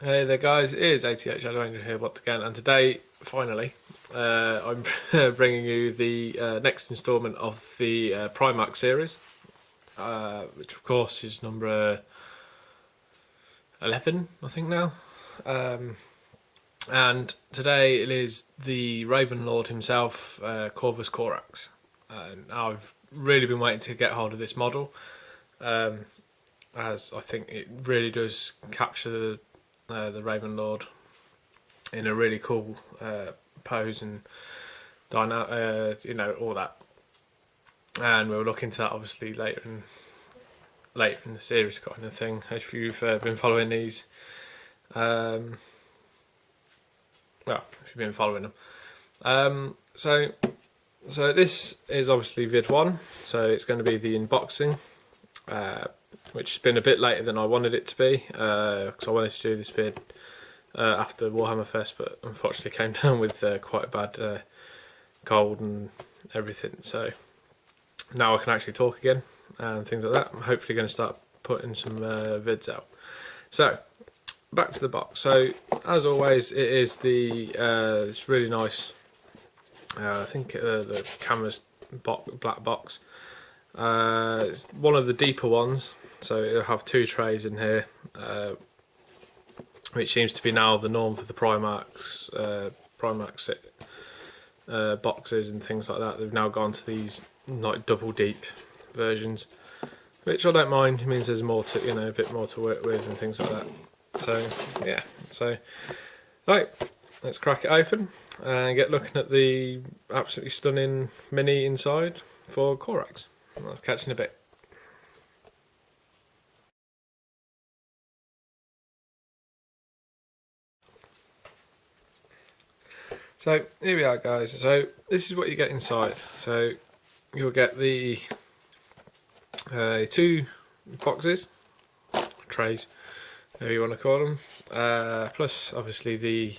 Hey there guys, it is 88 ShadowAngel here once again, and today, finally, I'm bringing you the next instalment of the Primarch series, which of course is number 11, I think now. And today it is the Raven Lord himself, Corvus Corax. I've really been waiting to get hold of this model, as I think it really does capture the Raven Lord in a really cool pose and all that. And we'll look into that obviously later in the series kind of thing. If you've been following these, if you've been following them. So this is obviously vid 1, so it's going to be the unboxing, which has been a bit later than I wanted it to be, because I wanted to do this vid after Warhammer Fest, but unfortunately came down with quite a bad cold and everything, so now I can actually talk again and things like that. I'm hopefully going to start putting some vids out. So back to the box. So as always, it is it's really nice, I think the camera's black box. It's one of the deeper ones, so it'll have 2 trays in here, which seems to be now the norm for the Primarch boxes and things like that. They've now gone to these like double deep versions, which I don't mind. It means there's more to, a bit more to work with and things like that. So yeah, right, let's crack it open and get looking at the absolutely stunning mini inside for Corax. I'll catch you in a bit. So here we are, guys. So this is what you get inside. So you'll get the 2 boxes, trays, whatever you want to call them, plus obviously the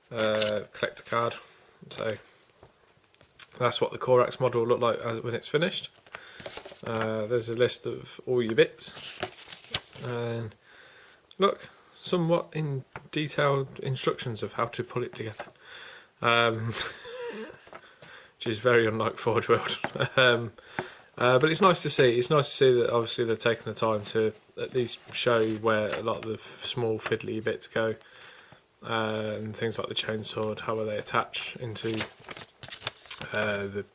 collector card. So that's what the Corax model will look like when it's finished. There's a list of all your bits, and look, somewhat in detailed instructions of how to put it together, which is very unlike Forge World. But it's nice to see. It's nice to see that obviously they're taking the time to at least show where a lot of the small fiddly bits go, and things like the chainsword, how they attach into the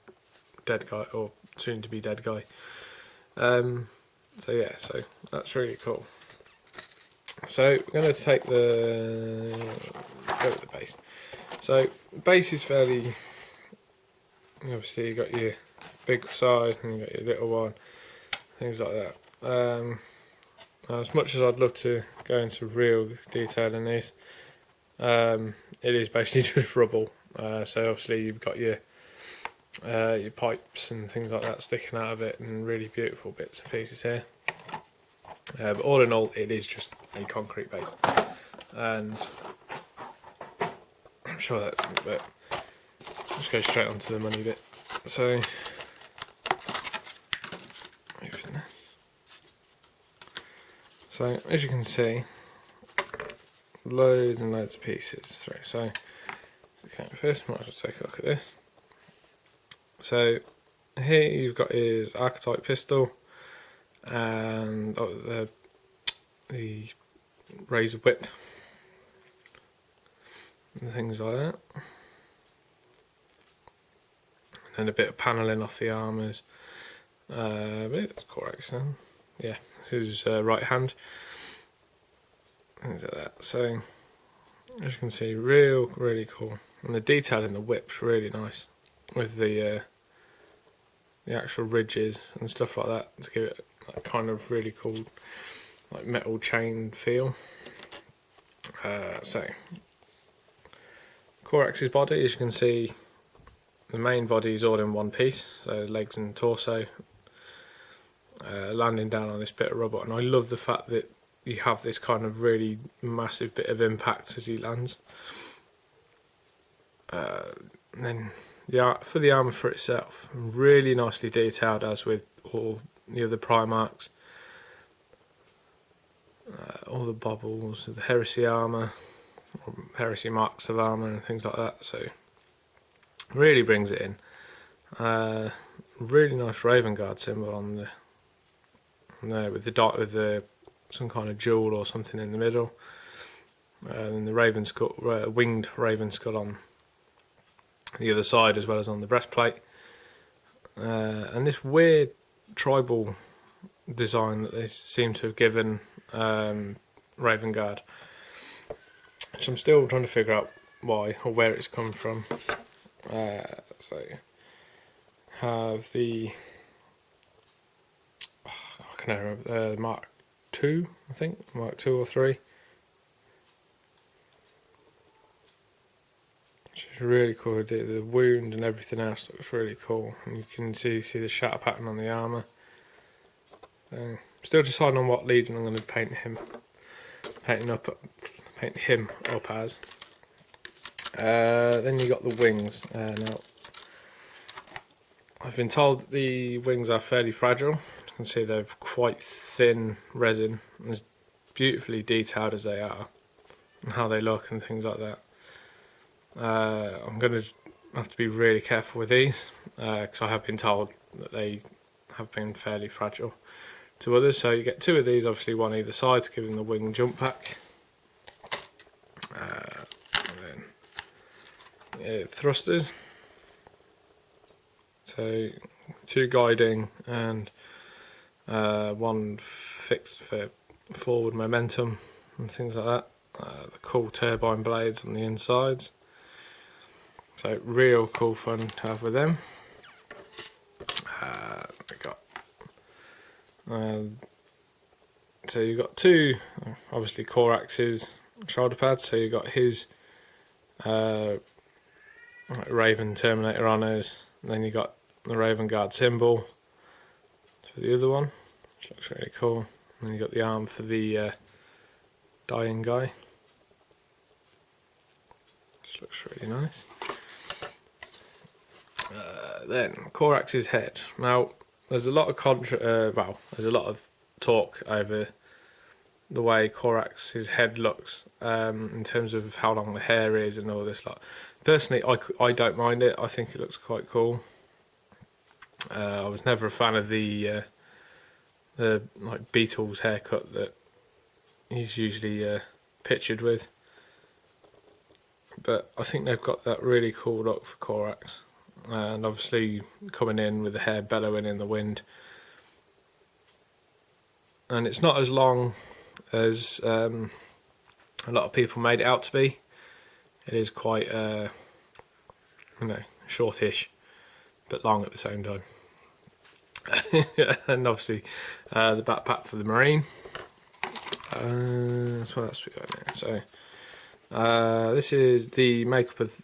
dead guy, or soon to be dead guy. So yeah, so that's really cool. So we're going to take go with the base. So base is fairly, obviously you got your big size and you got your little one, things like that. As much as I'd love to go into real detail in this, it is basically just rubble. So obviously you've got your pipes and things like that sticking out of it, and really beautiful bits and pieces here. But all in all, it is just a concrete base, and I'm sure that, but let's go straight onto the money bit. So open this. So as you can see, loads and loads of pieces through. So okay, first might as well take a look at this. So here you've got his archetype pistol, and the razor whip and things like that, and a bit of panelling off the armours. But it's Corax then. Yeah, this is right hand, things like that. So as you can see, really cool, and the detail in the whip's really nice, with the actual ridges and stuff like that, to give it that kind of really cool like metal chain feel. So Corax's body, as you can see, the main body is all in one piece, so legs and torso, landing down on this bit of rubber, and I love the fact that you have this kind of really massive bit of impact as he lands. And then for the armour for itself, really nicely detailed, as with all the other Primarchs. all the baubles, the heresy armour, or heresy marks of armour and things like that, so really brings it in. Really nice Raven Guard symbol on there with the dot, with the some kind of jewel or something in the middle, and the raven skull, winged raven skull on the other side as well as on the breastplate, and this weird tribal design that they seem to have given Raven Guard, which I'm still trying to figure out why or where it's come from. So have the I can't remember, Mark 2, I think, Mark 2 or 3, which is really cool. The wound and everything else looks really cool, and you can see the shatter pattern on the armour. Still deciding on what legion I'm going to paint him up as. Then you got the wings. Now, I've been told that the wings are fairly fragile. You can see they're quite thin resin, and as beautifully detailed as they are, and how they look and things like that. I'm going to have to be really careful with these, because I have been told that they have been fairly fragile to others. So you get 2 of these, obviously one either side, to give them the wing jump pack. And then thrusters. So 2 guiding and 1 fixed for forward momentum and things like that. The cool turbine blades on the insides. So real cool fun to have with them. We got so you've got 2 obviously Corax's shoulder pads. So you've got his Raven Terminator honours, and then you got the Raven Guard symbol for the other one, which looks really cool. And then you got the arm for the dying guy, which looks really nice. Then Corax's head. Now, there's a lot of there's a lot of talk over the way Corax's head looks, in terms of how long the hair is and all this lot. Personally, I don't mind it. I think it looks quite cool. I was never a fan of the like Beatles haircut that he's usually pictured with, but I think they've got that really cool look for Corax, and obviously coming in with the hair bellowing in the wind, and it's not as long as a lot of people made it out to be. It is quite shortish but long at the same time. And obviously the backpack for the Marine. So what else we got here? So this is the makeup of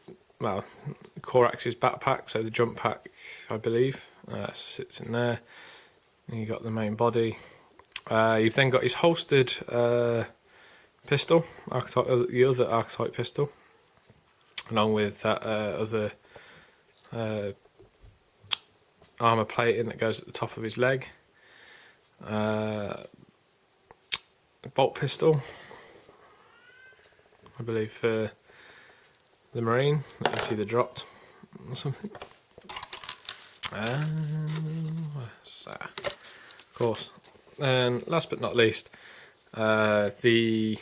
Corax's backpack. So the jump pack, I believe, sits in there. And you got the main body. You've then got his holstered pistol, the other archetype pistol, along with that other armour plating that goes at the top of his leg. Bolt pistol, I believe, for the Marine. Let me see the dropped or something. Of course. And last but not least, the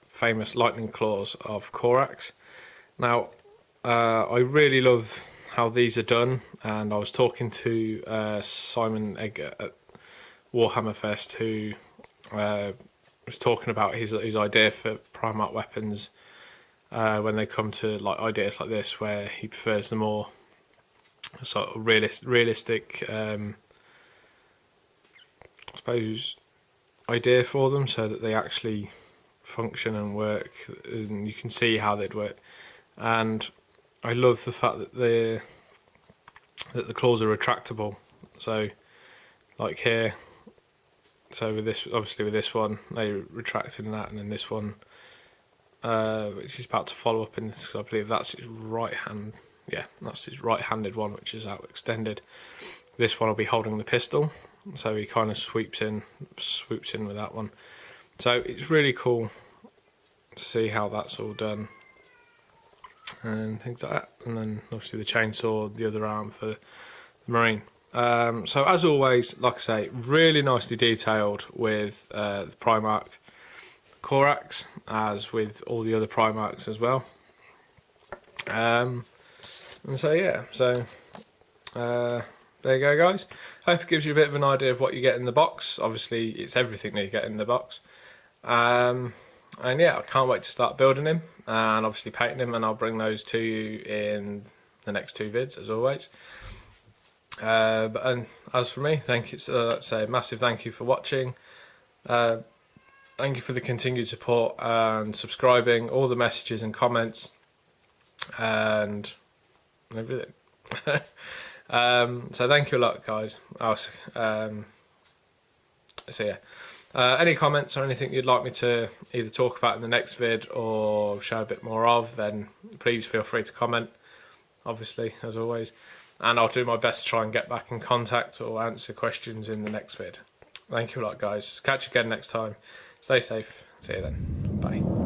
famous lightning claws of Corax. Now, I really love how these are done, and I was talking to Simon Egger at Warhammer Fest, who was talking about his idea for Primarch weapons when they come to like ideas like this, where he prefers the more sort of realistic I suppose idea for them, so that they actually function and work, and you can see how they'd work. And I love the fact that the claws are retractable. So like here, so with this, obviously with this one they retracted in that, and then this one which is about to follow up in this, I believe that's his right hand. Yeah, that's his right-handed one, which is out extended. This one will be holding the pistol, so he kind of swoops in with that one. So it's really cool to see how that's all done and things like that. And then obviously the chainsaw, the other arm for the Marine. So as always, like I say, really nicely detailed with the Primarch Corax, as with all the other Primarchs as well. And so yeah, so there you go, guys. Hope it gives you a bit of an idea of what you get in the box. Obviously, it's everything that you get in the box. And yeah, I can't wait to start building him and obviously painting him, and I'll bring those to you in the next 2 vids as always. And as for me, thank you. Let's say a massive thank you for watching. Thank you for the continued support and subscribing, all the messages and comments, and everything. So thank you a lot, guys. So yeah, any comments or anything you'd like me to either talk about in the next vid or show a bit more of, then please feel free to comment, obviously, as always. And I'll do my best to try and get back in contact or answer questions in the next vid. Thank you a lot, guys. Catch you again next time. Stay safe. See you then. Bye.